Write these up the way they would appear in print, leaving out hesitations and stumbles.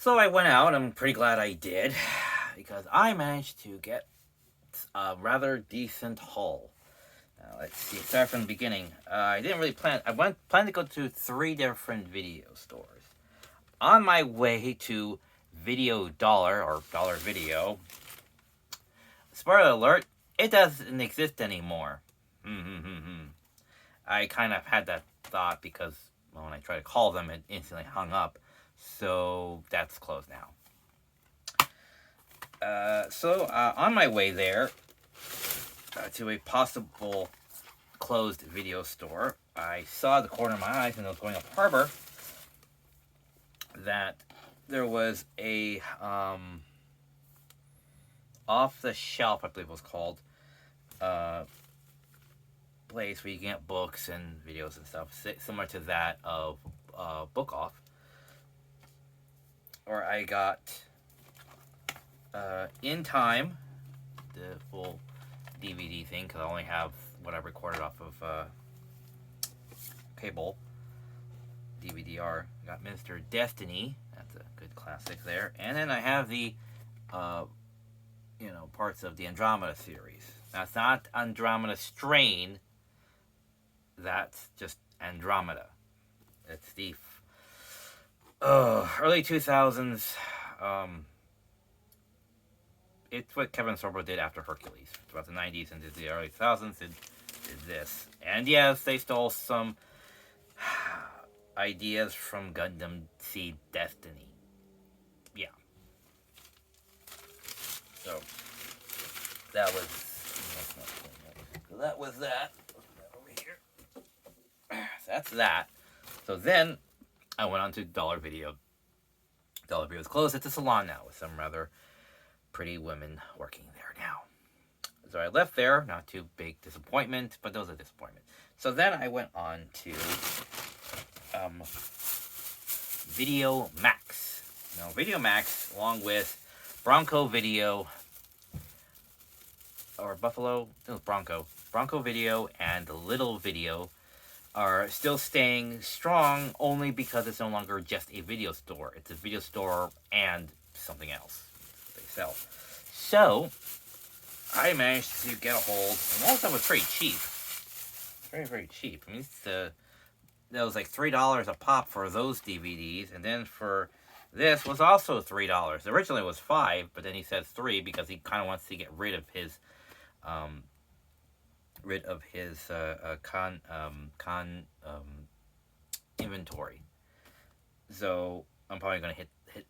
So I went out. I'm pretty glad I did because I managed to get a rather decent haul. Now, let's see. Start from the beginning. I didn't really plan. Planned to go to 3 different video stores. On my way to Video Dollar or Dollar Video, spoiler alert, it doesn't exist anymore. I kind of had that thought because when I tried to call them, it instantly hung up. So that's closed now. On my way there to a possible closed video store, I saw the corner of my eyes when I was going up Harbor that there was a off the shelf, I believe it was called, place where you can get books and videos and stuff, similar to that of Book Off. Or I got In Time, the full DVD thing, because I only have what I recorded off of cable DVD-R. I got Mr. Destiny, that's a good classic there, and then I have the parts of the Andromeda series. Now it's not Andromeda Strain, that's just Andromeda. It's the early 2000s. It's what Kevin Sorbo did after Hercules. Throughout the 90s into the early 2000s, it did this. And yes, they stole some ideas from Gundam Seed Destiny. Yeah. So, that was that. Over here. So that's that. So then, I went on to Dollar Video. Dollar Video is closed at the salon now with some rather pretty women working there now. So I left there, not too big disappointment, but those are disappointment. So then I went on to Video Max. Now Video Max, along with Bronco Video, or Buffalo, no, Bronco Video and Little Video are still staying strong only because it's no longer just a video store. It's a video store and something else they sell. So, I managed to get a hold, and most of them was pretty cheap. Very, very cheap. I mean, that was like $3 a pop for those DVDs, and then for this was also $3. Originally it was $5, but then he says $3 because he kind of wants to get rid of his inventory. So I'm probably gonna hit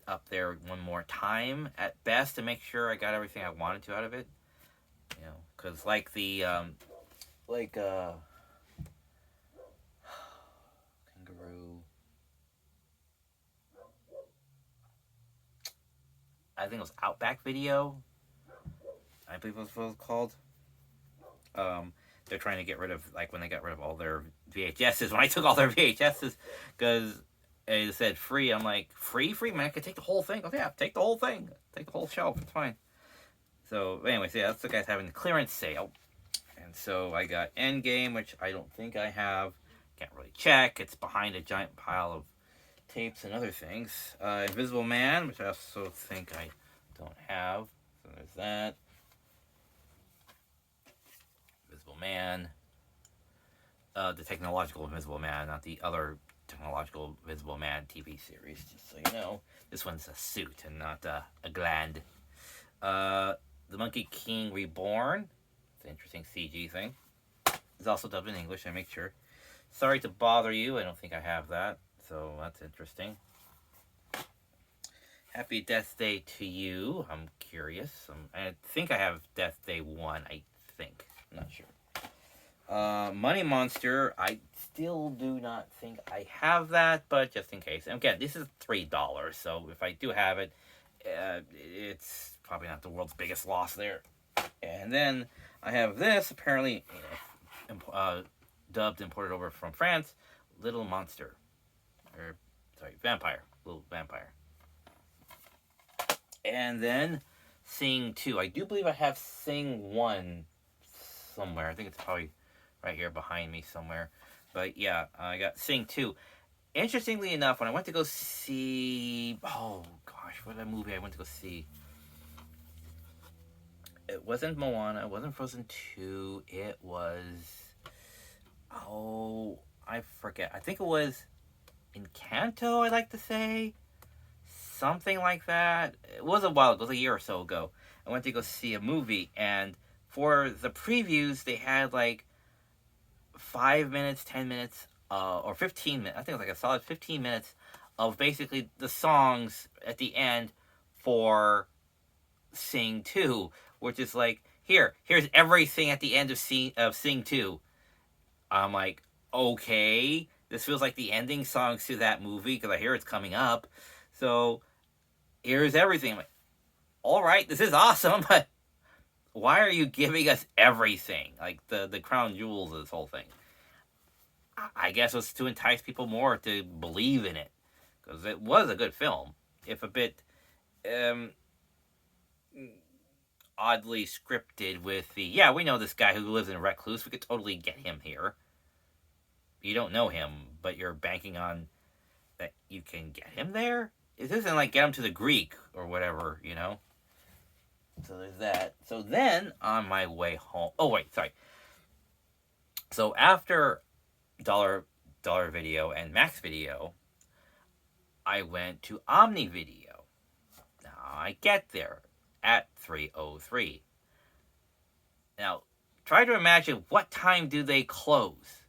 up there one more time at best to make sure I got everything I wanted to out of it. Because like the Kangaroo, I think it was Outback Video, I believe it was called. They're trying to get rid of, like, when they got rid of all their VHSs, when I took all their VHSs, because it said free, I'm like, free? Man, I could take the whole thing? Oh, yeah, take the whole thing. Take the whole shelf, it's fine. So, anyways, yeah, that's the guys having the clearance sale. And so I got Endgame, which I don't think I have. Can't really check. It's behind a giant pile of tapes and other things. Invisible Man, which I also think I don't have. So there's that. Invisible Man. The technological Invisible Man, not the other technological Invisible Man TV series, just so you know. This one's a suit and not a gland. The Monkey King Reborn. It's an interesting CG thing. It's also dubbed in English, I make sure. Sorry to Bother You, I don't think I have that, so that's interesting. Happy Death Day to You, I'm curious. I think I have Death Day 1, I think. I'm not sure. Money Monster, I still do not think I have that, but just in case. And again, this is $3, so if I do have it, it's probably not the world's biggest loss there. And then I have this, apparently dubbed, imported over from France, Little Monster. Vampire. Little Vampire. And then Sing 2. I do believe I have Sing 1 somewhere. I think it's probably right here behind me somewhere. But yeah, I got Sing 2. interestingly enough, when I went to go see, oh gosh, what movie I went to go see? It wasn't Moana. It wasn't Frozen 2. It was, oh, I forget. I think it was Encanto, I'd like to say. Something like that. It was a while ago. It was a year or so ago. I went to go see a movie, and for the previews, they had like 5 minutes, 10 minutes, or 15 minutes. I think it was like a solid 15 minutes of basically the songs at the end for Sing 2, which is like, here's everything at the end of Sing 2. I'm like, okay, this feels like the ending songs to that movie because I hear it's coming up. So here's everything. I'm like, all right, this is awesome, but why are you giving us everything? Like the crown jewels of this whole thing. I guess it was to entice people more to believe in it, because it was a good film, if a bit oddly scripted with the, yeah, we know this guy who lives in Recluse, we could totally get him here. You don't know him, but you're banking on that you can get him there? It isn't like get him to the Greek or whatever, you know? So there's that. So then, on my way home, oh wait, sorry. So after Dollar Video and Max Video, I went to Omni Video. Now I get there at 3:03. Now, try to imagine, what time do they close?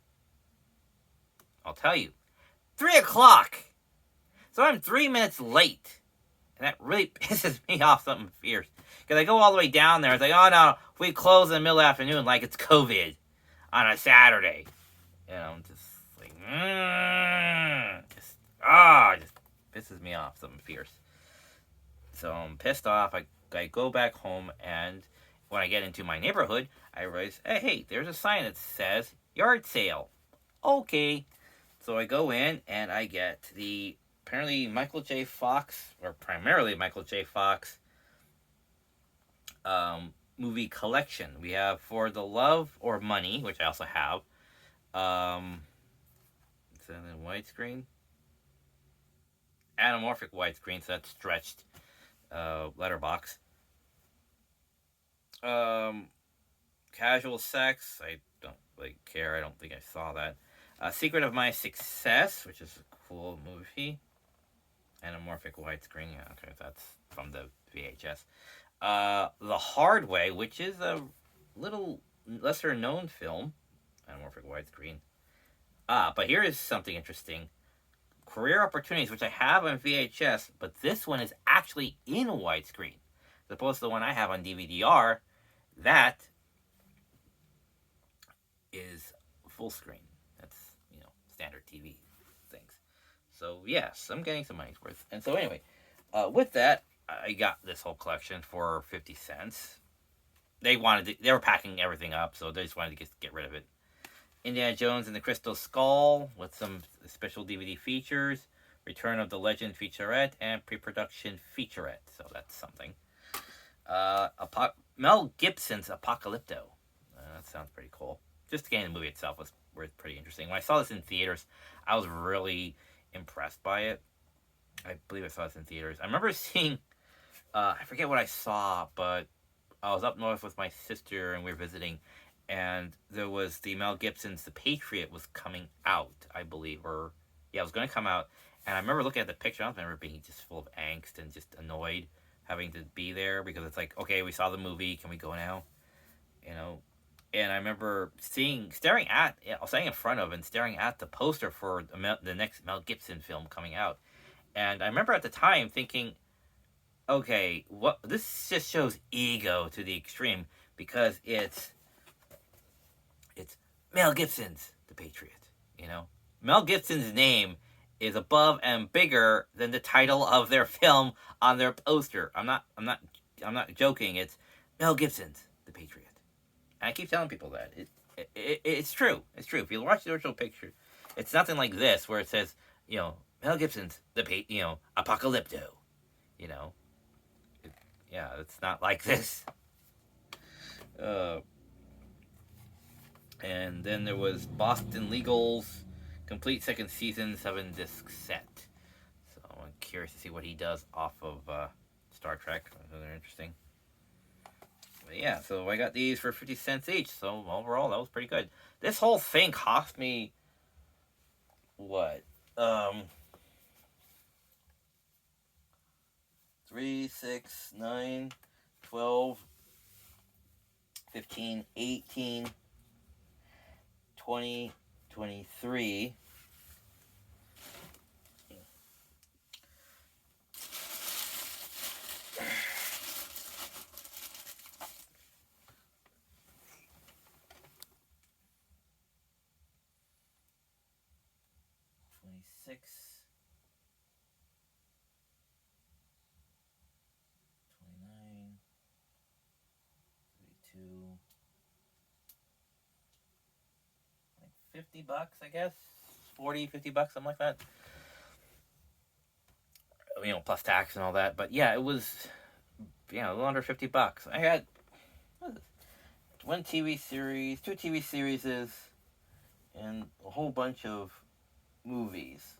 I'll tell you. 3 o'clock! So I'm 3 minutes late. And that really pisses me off something fierce. Because I go all the way down there. It's like, oh no, we close in the middle of the afternoon like it's COVID on a Saturday. You know, I'm just like, just pisses me off something fierce. So I'm pissed off. I go back home, and when I get into my neighborhood, I realize, hey, there's a sign that says yard sale. Okay. So I go in, and I get the apparently Michael J. Fox, or primarily Michael J. Fox, movie collection. We have For the Love or Money, which I also have. It's in widescreen. Anamorphic widescreen, so that's stretched letterbox. Casual Sex, I don't really care. I don't think I saw that. Secret of My Success, which is a cool movie. Anamorphic widescreen, yeah, okay, that's from the VHS. The Hard Way, which is a little lesser known film. Anamorphic widescreen. But here is something interesting. Career Opportunities, which I have on VHS, but this one is actually in widescreen, as opposed to the one I have on DVD-R. That is full screen. That's, standard TV things. So yes, I'm getting some money's worth. And so anyway, with that, I got this whole collection for 50 cents. They were packing everything up, so they just wanted to get rid of it. Indiana Jones and the Crystal Skull with some special DVD features, Return of the Legend featurette, and pre-production featurette. So that's something. Mel Gibson's Apocalypto. That sounds pretty cool. Just getting the movie itself was pretty interesting. When I saw this in theaters, I was really impressed by it. I believe I saw this in theaters. I remember seeing, I forget what I saw, but I was up north with my sister and we were visiting, and there was the Mel Gibson's The Patriot was coming out, I believe, or yeah, it was going to come out. And I remember looking at the picture, I remember being just full of angst and just annoyed having to be there, because it's like, okay, we saw the movie, can we go now? And I remember standing in front of and staring at the poster for the next Mel Gibson film coming out. And I remember at the time thinking, okay, this just shows ego to the extreme, because it's Mel Gibson's The Patriot, Mel Gibson's name is above and bigger than the title of their film on their poster. I'm not joking. It's Mel Gibson's The Patriot. And I keep telling people that. It's true. It's true. If you watch the original picture, it's nothing like this where it says, Mel Gibson's Apocalypto. It's not like this. And then there was Boston Legal's complete second season, 7-disc set. So I'm curious to see what he does off of Star Trek. They're interesting. But yeah, so I got these for 50 cents each. So overall, that was pretty good. This whole thing cost me what? 3, 6, 9, 12, 15, 18, 20, 23. Six, 29, 32, like $50, I guess. 40, $50, something like that. You know, plus tax and all that. But yeah, it was, a little under $50. I had one TV series, 2 TV series, and a whole bunch of movies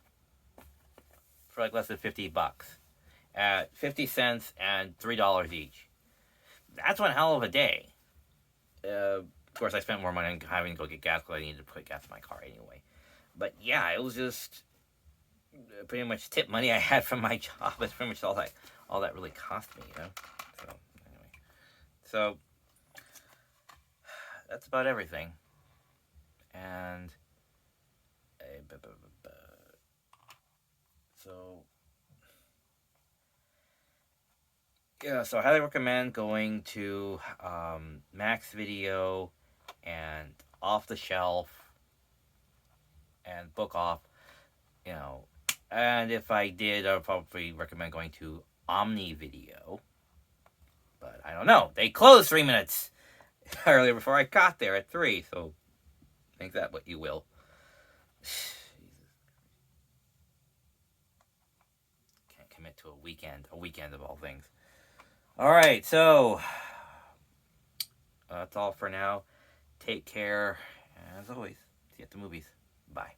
for like less than $50 at 50 cents and $3 each. That's one hell of a day. Of course, I spent more money on having to go get gas because I needed to put gas in my car anyway. But yeah, it was just pretty much tip money I had from my job. It's pretty much all that really cost me, So anyway, so that's about everything. And so yeah, so I highly recommend going to Max Video and Off the Shelf and Book Off, And if I did, I'd probably recommend going to Omni Video. But I don't know. They closed 3 minutes earlier before I got there at 3, so think that what you will. Can't commit to a weekend of all things. Alright, so that's all for now. Take care. As always, see you at the movies. Bye.